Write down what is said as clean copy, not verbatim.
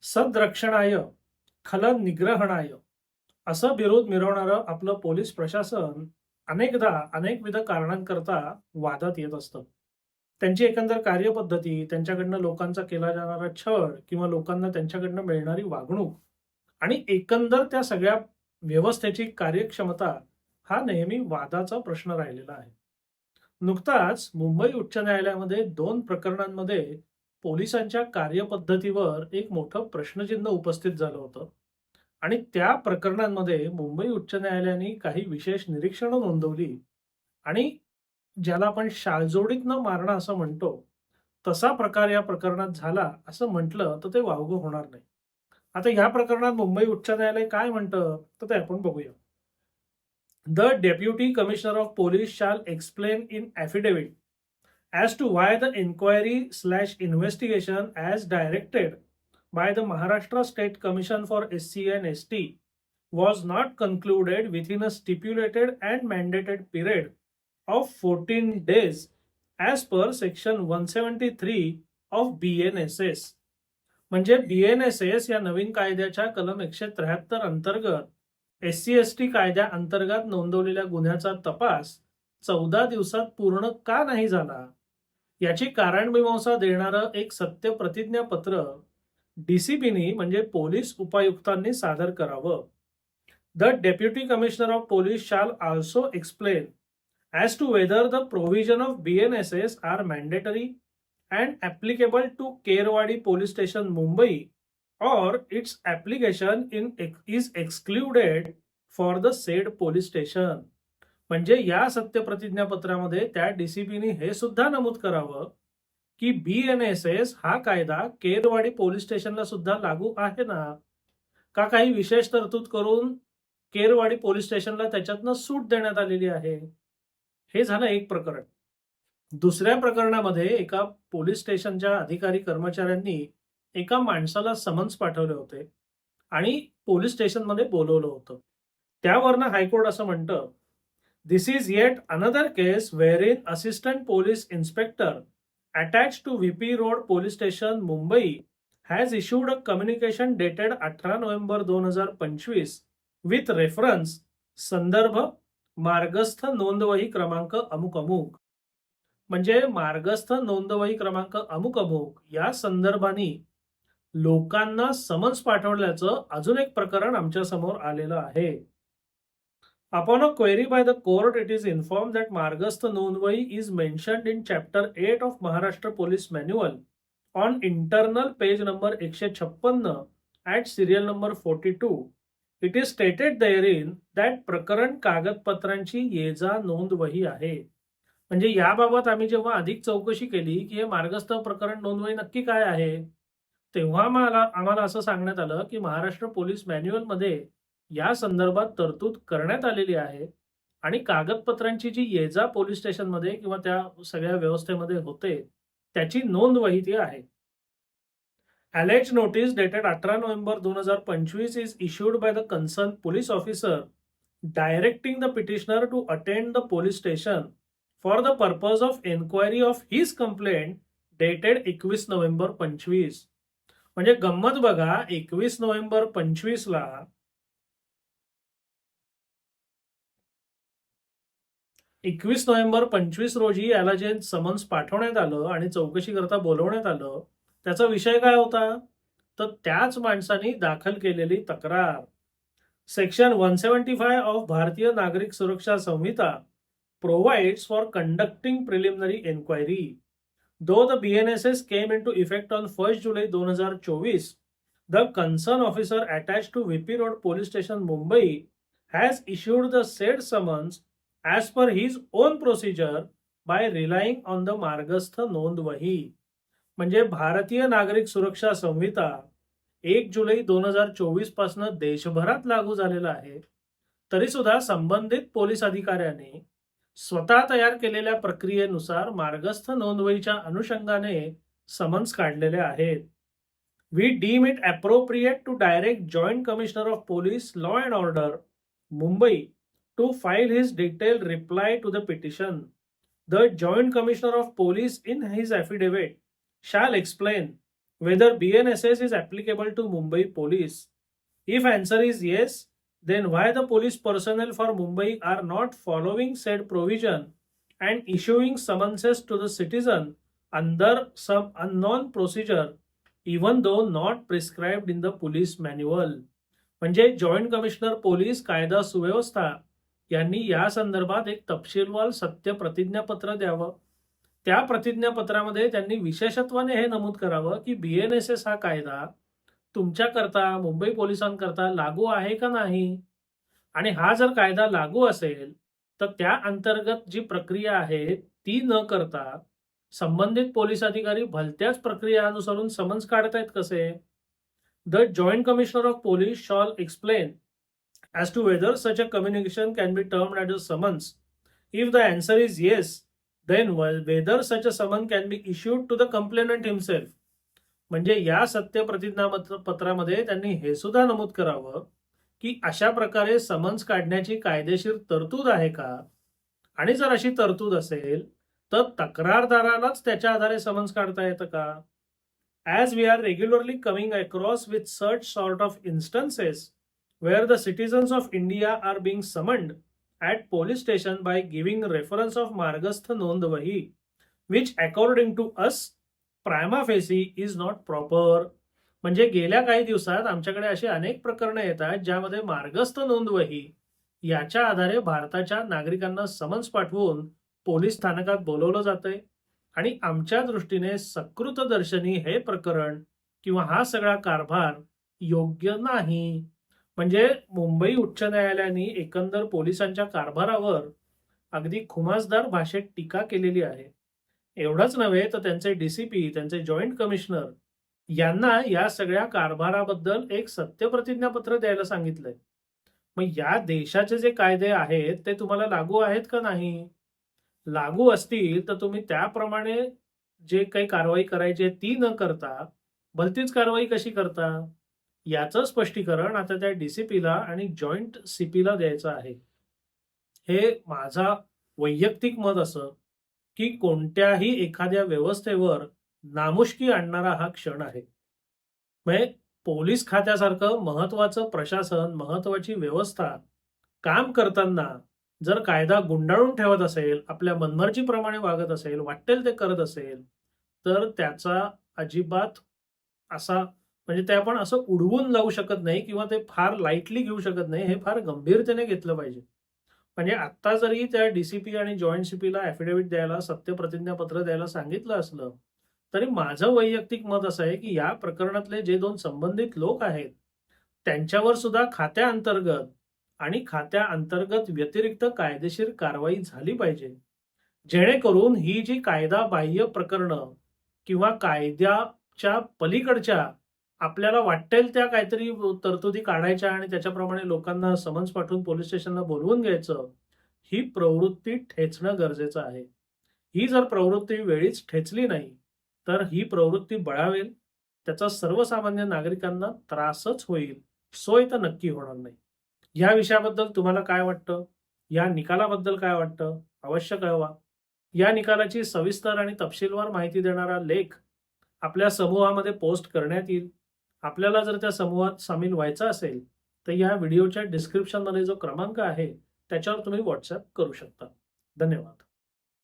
सद्रक्षणाय खल निग्रहणाय असं बिरुद मिरवणारं आपलं पोलीस प्रशासन अनेकदा अनेकविध कारणांकरता वादात येत असतं. त्यांची एकंदर कार्यपद्धती, त्यांच्याकडनं लोकांचा केला जाणारा छळ किंवा लोकांना त्यांच्याकडनं मिळणारी वागणूक आणि एकंदर त्या सगळ्या व्यवस्थेची कार्यक्षमता हा नेहमी वादाचा प्रश्न राहिलेला आहे. नुकताच मुंबई उच्च न्यायालयामध्ये 2 प्रकरणांमध्ये पोलिसांच्या कार्यपद्धतीवर एक मोठं प्रश्नचिन्ह उपस्थित झालं होतं. आणि त्या प्रकरणांमध्ये मुंबई उच्च न्यायालयाने काही विशेष निरीक्षणं नोंदवली आणि ज्याला आपण शाळजोडीतनं मारणं असं म्हणतो, तसा प्रकार या प्रकरणात झाला असं म्हटलं तर ते वावगं होणार नाही. आता ह्या प्रकरणात मुंबई उच्च न्यायालय काय म्हणतं, तर ते आपण बघूया. The Deputy Commissioner of Police shall explain in affidavit as to why the inquiry/investigation as directed by the Maharashtra State Commission for SC and ST was not concluded within a stipulated and mandated period of 14 days as per section 173 of BNSS. म्हणजे BNSS या नवीन कायद्याच्या कलम 173 अंतर्गत SC/ST कायद्या अंतर्गत नोंदवलेल्या गुन्ह्याचा तपास 14 दिवसात पूर्ण का नाही झाला, याची कारणमीमांसा देणारं एक सत्य प्रतिज्ञापत्र DCPनी म्हणजे पोलीस उपायुक्तांनी सादर करावं. The deputy commissioner of police shall also explain as to whether the provision of BNSS are mandatory and applicable to Kerwadi Police Station, Mumbai, or its application is excluded for the said police station. म्हणजे या सत्यप्रतिज्ञापत्रामध्ये त्या DCPनी हे सुद्धा नमूद करावं की BNSS हा कायदा केरवाडी पोलीस स्टेशनला सुद्धा लागू आहे ना, का काही विशेष तरतूद करून केरवाडी पोलीस स्टेशनला त्याच्यातनं सूट देण्यात आलेली आहे. हे झालं एक प्रकरण. दुसऱ्या प्रकरणामध्ये एका पोलीस स्टेशनच्या अधिकारी कर्मचाऱ्यांनी एका माणसाला समन्स पाठवले होते आणि पोलीस स्टेशनमध्ये बोलवलं होतं. त्यावरनं हायकोर्ट असं म्हणतं, this is yet another case where in assistant police inspector attach to VP road police station Mumbai has issued a communication dated 18 November 2025 with reference संदर्भ मार्गस्थ नोंदवही क्रमांक अमुक अमुक. म्हणजे मार्गस्थ नोंदवही क्रमांक अमुक अमुक या संदर्भाने लोकांना समन्स पाठवल्याचं अजून एक प्रकरण आमच्या समोर आलेलं आहे. Upon a query by the court, it is informed that Margastha Nondwahi is mentioned in Chapter 8 of Maharashtra Police Manual on internal page number 156 at serial number 42. It is stated therein that प्रकरण कागदपत्रांची ये-जा नोंदवही आहे. म्हणजे याबाबत आम्ही जेव्हा अधिक चौकशी केली की हे मार्गस्थ प्रकरण नोंदवही नक्की काय आहे, तेव्हा आम्हाला असं सांगण्यात आलं की महाराष्ट्र पोलीस मॅन्युअलमध्ये या संदर्भात तरतूद करण्यात आलेली आहे आणि कागदपत्रांची जी ये-जा पोलीस स्टेशनमध्ये किंवा त्या सगळ्या व्यवस्थेमध्ये होते त्याची नोंदवही ती आहे. Alleged notice dated 18 November 2025 is issued by the concerned police officer directing the petitioner to attend the police station for the purpose of enquiry of his complaint dated 21 November 25. म्हणजे गंमत बघा, 21 नोव्हेंबर 25 ला 21 नोव्हेंबर 25 रोजी याला जे summons पाठवण्यात आलं आणि चौकशी करता बोलवण्यात आलं, त्याचा विषय काय होता, तर त्याच माणसाने दाखल केलेली तक्रार. सेक्शन 175 ऑफ भारतीय नागरिक सुरक्षा संहिता provides for conducting preliminary inquiry. Though the BNSS came into effect on 1st July 2024, the concerned officer attached to VP Road Police Station, Mumbai, has issued the said summons as per his own procedure by relying on the मार्गस्थ नोंदवही. म्हणजे भारतीय नागरिक सुरक्षा संहिता 1 जुलै 2024 पासून देशभरात लागू झालेला आहे. तरी सुद्धा संबंधित पोलीस अधिकाऱ्याने स्वतः तयार केलेल्या प्रक्रियेनुसार मार्गस्थ नोंदवहीच्या अनुषंगाने समन्स काढलेले आहेत. We deem it appropriate to direct joint commissioner of police law and order Mumbai to file his detailed reply to the petition. The Joint Commissioner of Police in his affidavit shall explain whether BNSS is applicable to Mumbai police. If answer is yes, then why the police personnel for Mumbai are not following said provision and issuing summonses to the citizen under some unknown procedure, even though not prescribed in the police manual. म्हणजे joint commissioner police कायदा सुव्यवस्था यांनी या संदर्भात एक तपशीलवार सत्य प्रतिज्ञापत्र द्यावं. त्या प्रतिज्ञापत्रामध्ये त्यांनी विशेषत्वाने हे नमूद करावं की BNSS हा कायदा तुमच्याकरता, मुंबई पोलिसांकरता लागू आहे का नाही, आणि हा जर कायदा लागू असेल तर त्या अंतर्गत जी प्रक्रिया आहे ती न करता संबंधित पोलीस अधिकारी भलत्याच प्रक्रिया अनुसरून समन्स काढतायत कसे. The joint commissioner of police shawl explain as to whether such a communication can be termed as a summons. If the answer is yes, then whether such a summon can be issued to the complainant himself. म्हणजे या सत्य प्रतिज्ञापत्रामध्ये त्यांनी हे सुद्धा नमूद करावं की अशा प्रकारे समन्स काढण्याची कायदेशीर तरतूद आहे का, आणि जर अशी तरतूद असेल तर तक्रारदारालाच त्याच्या आधारे समन्स काढता येतं का. As we are regularly coming across with such sort of instances where the citizens of India are being summoned at police station by giving reference of Margastha Nondvahi, which according to us prima facie is not proper. म्हणजे गेल्या काही दिवसात आमच्याकडे अशी अनेक प्रकरणं येतात ज्यामध्ये मार्गस्थ नोंदवही याच्या आधारे भारताच्या नागरिकांना समन्स पाठवून पोलीस स्थानकात बोलवलं जातंय, आणि आमच्या दृष्टीने सकृत दर्शनी हे प्रकरण किंवा हा सगळा कारभार योग्य नाही. म्हणजे मुंबई उच्च न्यायालयाने एकंदर पोलिसांच्या कारभारावर अगदी खुमासदार भाषेत टीका केलेली आहे. एवढंच नव्हे तर त्यांचे DCP, त्यांचे जॉईंट कमिशनर यांना या सगळ्या कारभाराबद्दल एक सत्यप्रतिज्ञापत्र द्यायला सांगितलंय. मग या देशाचे जे कायदे आहेत ते तुम्हाला लागू आहेत का नाही. लागू असतील तर तुम्ही त्याप्रमाणे जे काही कारवाई करायची ती न करता भलतीच कारवाई कशी करता, याचं स्पष्टीकरण आता त्या DCPला आणि जॉईंट CPला द्यायचं आहे. हे माझा वैयक्तिक मत असं की कोणत्याही एखाद्या व्यवस्थेवर नामुष्की आणणारा हा क्षण आहे. म्हणजे पोलीस खात्यासारखं महत्वाचं प्रशासन, महत्वाची व्यवस्था काम करताना जर कायदा गुंडाळून ठेवत असेल, आपल्या मनमर्जीप्रमाणे वागत असेल, वाटेल ते करत असेल, तर त्याचा अजिबात असा म्हणजे ते आपण असं उडवून लावू शकत नाही किंवा ते फार लाईटली घेऊ शकत नाही. हे फार गंभीरतेने घेतलं पाहिजे. म्हणजे आत्ता जरी त्या DCP आणि जॉईंट CPला ॲफिडेव्हिट द्यायला, सत्य प्रतिज्ञापत्र द्यायला सांगितलं असलं तरी माझं वैयक्तिक मत असं आहे की या प्रकरणातले जे 2 संबंधित लोक आहेत त्यांच्यावर सुद्धा खात्याअंतर्गत आणि खात्याअंतर्गत व्यतिरिक्त कायदेशीर कारवाई झाली पाहिजे, जेणेकरून ही जी कायदा बाह्य प्रकरणं किंवा कायद्याच्या पलीकडच्या आपल्याला वाटेल त्या काहीतरी तरतुदी काढायच्या आणि त्याच्याप्रमाणे लोकांना समन्स पाठवून पोलीस स्टेशनला बोलवून घ्यायचं, ही प्रवृत्ती ठेचणं गरजेचं आहे. ही जर प्रवृत्ती वेळीच ठेचली नाही तर ही प्रवृत्ती बळावेल, त्याचा सर्वसामान्य नागरिकांना त्रासच होईल, सोय तर नक्की होणार नाही. या विषयाबद्दल तुम्हाला काय वाटतं, या निकालाबद्दल काय वाटतं, अवश्य कळवा. या निकालाची सविस्तर आणि तपशीलवार माहिती देणारा लेख आपल्या समूहामध्ये पोस्ट करण्यात येईल. आपल्याला जर त्या समूहात सामील व्हायचं असेल तर या व्हिडिओच्या डिस्क्रिप्शनमध्ये जो क्रमांक आहे त्याच्यावर तुम्ही व्हॉट्सअप करू शकता. धन्यवाद.